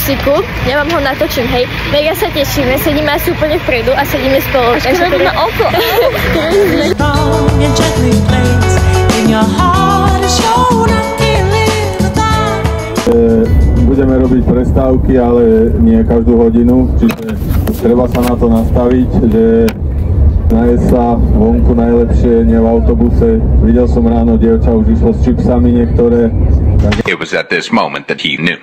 busiku, ja vám ho natočím, hej. Mega sa tešíme, sedíme asi úplne vpredu a sedíme spolu. Takže to na oko. Budeme robiť prestávky, ale nie každú hodinu, čiže treba sa na to nastaviť, že nájsť sa vonku najlepšie, nie v autobuse. Videl som ráno, dievča už išlo s čipsami niektoré. It was at this moment that he knew.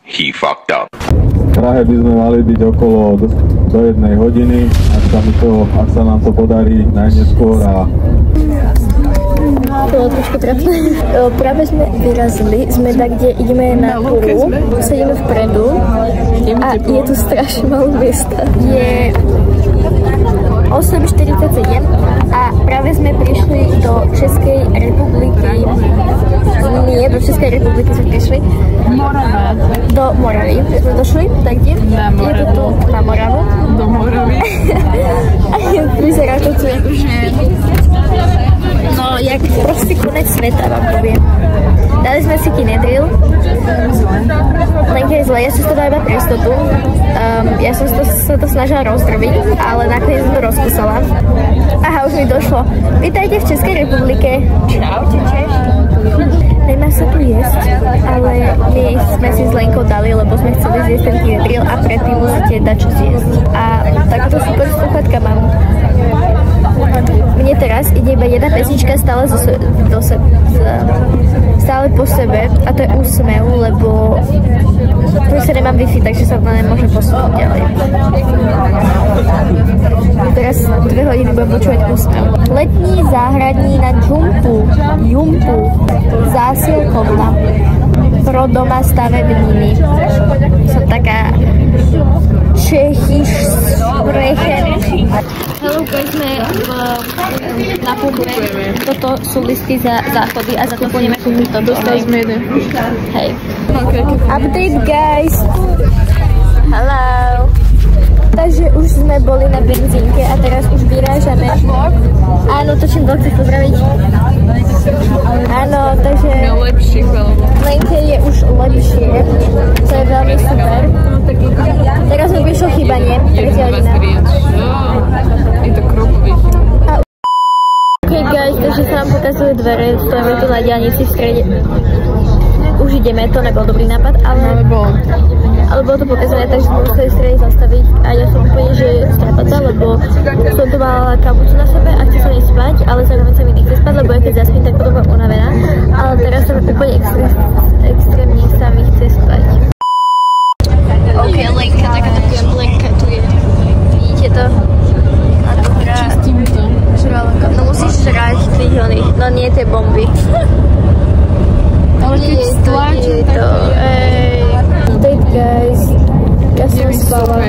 He fucked up. V Prahe by sme mali byť okolo do 1 hodiny, ak sa nám to podarí najneskôr a bolo trošku trapné. Práve sme vyrazili, sme tak, kde ideme na túru, sedíme vpredu a je tu strašne malo miesta. Je 8:47 a práve sme prišli do Českej republiky. Nie, do Českej republiky sme prišli. Do Moravy. Sme došli, tak kde? Je to tu na Moravu. Do Moravy. A vyzerá to tu akože... No, jak prostý konec sveta vám poviem. Dali sme si kinedril. Lenka je zle, ja som to dala iba pre istotu. Ja som sa to snažila rozdrviť, ale nakoniec som to rozkusala. Aha, už mi došlo. Vítajte v Českej republike. Čaute, Češ. Nemá sa tu jesť, ale my sme si s Lenkou dali, lebo sme chceli zjesť ten kinedril a predtým musíte dať čo zjesť. A takto super sluchatka mám. Mne teraz ide iba jedna pesnička stále stále po sebe a to je Úsmev, lebo proste nemám Wi-Fi, takže sa to nemôžem posunúť ďalej. Teraz 2 hodiny budem počúvať Úsmev. Letní záhradní na Jumpu, zásilkovna, pro doma stavebnými. Som taká Helúka, sme na pumpe. Toto sú listy za záchody a za to pôjdeme kúpiť toto. Dostali sme jeden. Hej. Update, guys. Hello. Takže už sme boli na benzínke a teraz už vyrážame. Áno, točím vlog, chceš pozdraviť? Áno, takže... Lenke je už lepšie. To je veľmi super. Teraz mi vyšlo chýbanie. 3 hodina. Je to krokový. Ok, guys, takže sa nám pokazujú dvere. Stojíme tu na diaľnici v strede. Už ideme, to nebol dobrý nápad, ale bolo to pokazané, takže sme museli v strede zastaviť a ja som úplne, že strapata, lebo som tu mala kapucu na sebe a chcem sa nej spať, ale zároveň sa mi nechce spať, lebo ja keď zaspím, tak potom mám unavená, ale teraz som úplne extrémne sa mi chce spať. Ok, Lenka, taká takujem, Lenka tu je. Vidíte to? A to hrá... Čistím to. No musíš žrať tých oných, no nie tie bomby. Ale keď stlačím, tak to je... Update, guys. Ja som spala.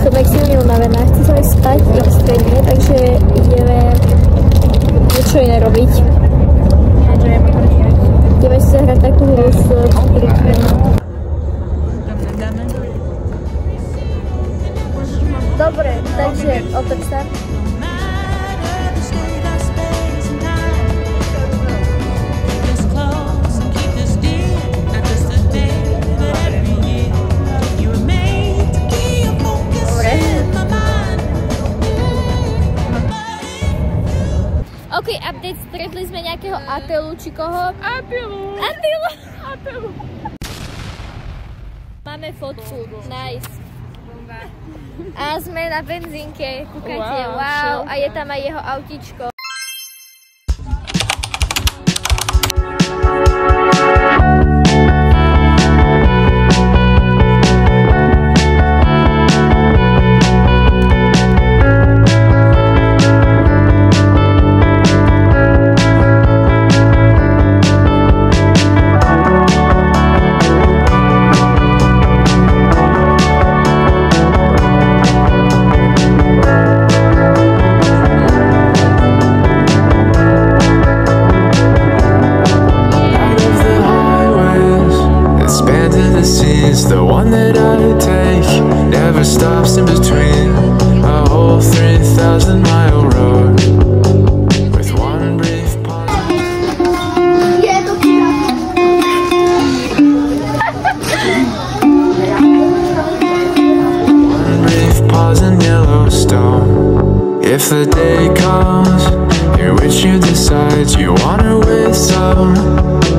Som extrémne unavená. Chcem sa aj spať extrémne, takže ideme niečo iné robiť. Ideme si zahrať takú hru s príkrom. Dobre, takže otoč sa. OK, update, stretli sme nejakého Atelu či koho? Atelu! Máme fotku, nice. A sme na benzínke, kúkajte, wow, a je tam aj jeho autíčko. The one that I take never stops in between a whole 3,000-mile road with one brief pause. Yellowstone. If the day comes in which you decide you wanna whistle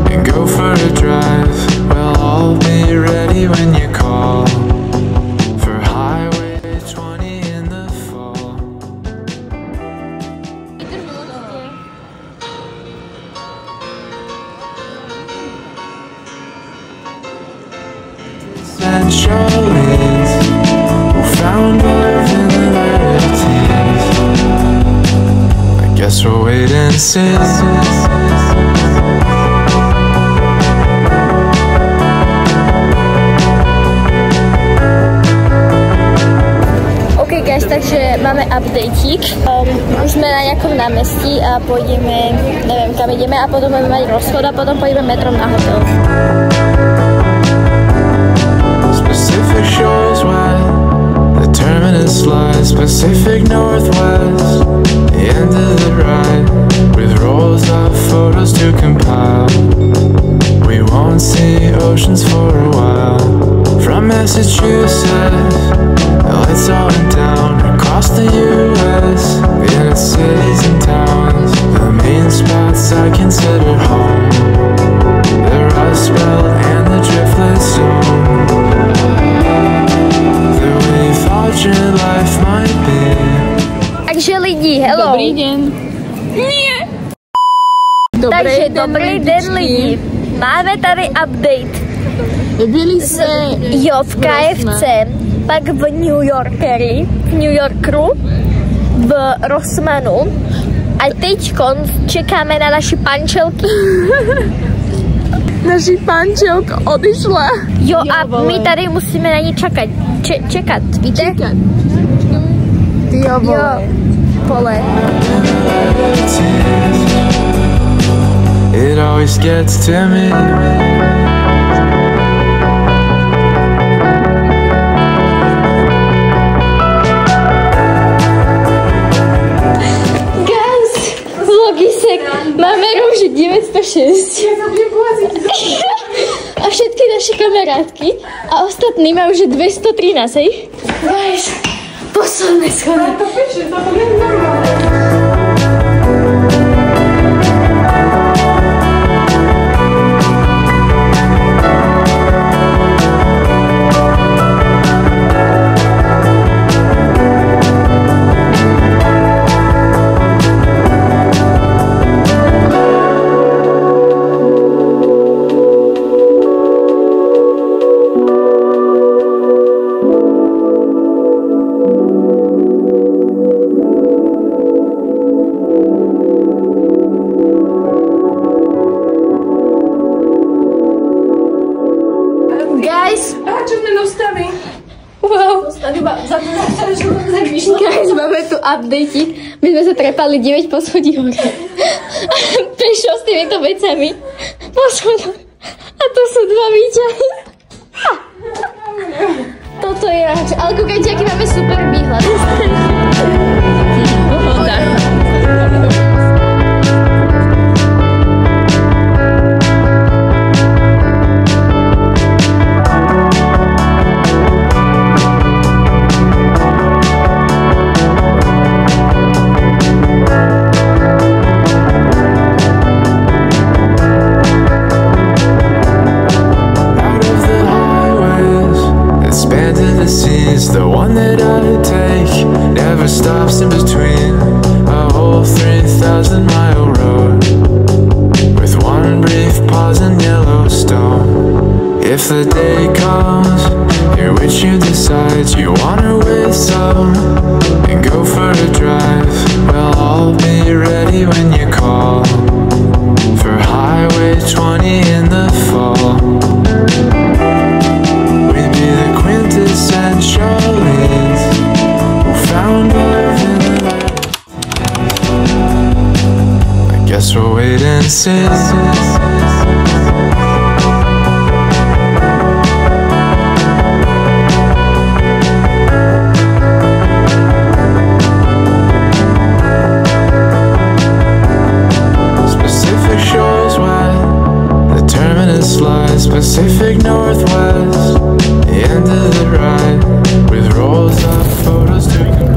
and go for a drive, well, I'll be ready when you call for Highway 20 in the fall. Essentials who found love in the rarities. I guess we'll wait and see. OK guys, takže máme updateík. Už sme na nejakom námestí a pôjdeme, neviem kam ideme, a potom budeme mať rozchod a potom pôjdeme metrom na hotel. Pacific shores wide, the terminus lies Pacific Northwest, the end of the ride, with rolls of photos to compile. We won't see oceans for a while. From Massachusetts, the lights all went down across the US, in its cities and towns, the main spots I consider home, the Rust Belt and the Driftwood Zone. Your life might be. Takže lidi, hello. Dobrý deň. Nie. Takže dobrý den lidi. Máme tady update. Byli jsme v KFC, pak v New Yorkeru, v Rossmanu a teď čekáme na naši pančelky. Naši pančelka odišla. Jo, a my tady musíme na ní čekat, víte? Jo, vole. It always gets to me. Guys, vlogisek, máme růži 906. A všetky naše kamarátky a ostatní majú už 213, hej? Guys, posledné schody. Guys, máme tu update. My sme sa trepali 9 poschodí hore. Pešo s týmito vecami po schodoch. A to sú 2 výťahy. Toto je ráč. Ale kúkajte, aký máme super výhľad. Pohoda. The one that I take never stops in between a whole 3,000-mile road, with one brief pause in Yellowstone. If the day comes in which you decide you wanna whistle and go for a drive, well, I'll be ready when you call for Highway 20 in the fall. We'd be the quintessentialists who found love in the light. I guess we'll wait and see. Pacific shores wide, the terminus lies Pacific Northwest, the end of the ride, with rolls of photos taken.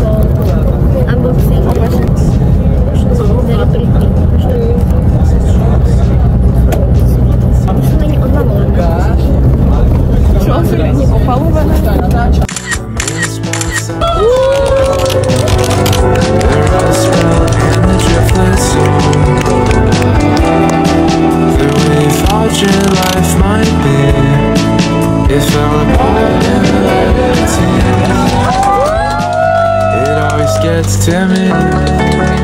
gets timid.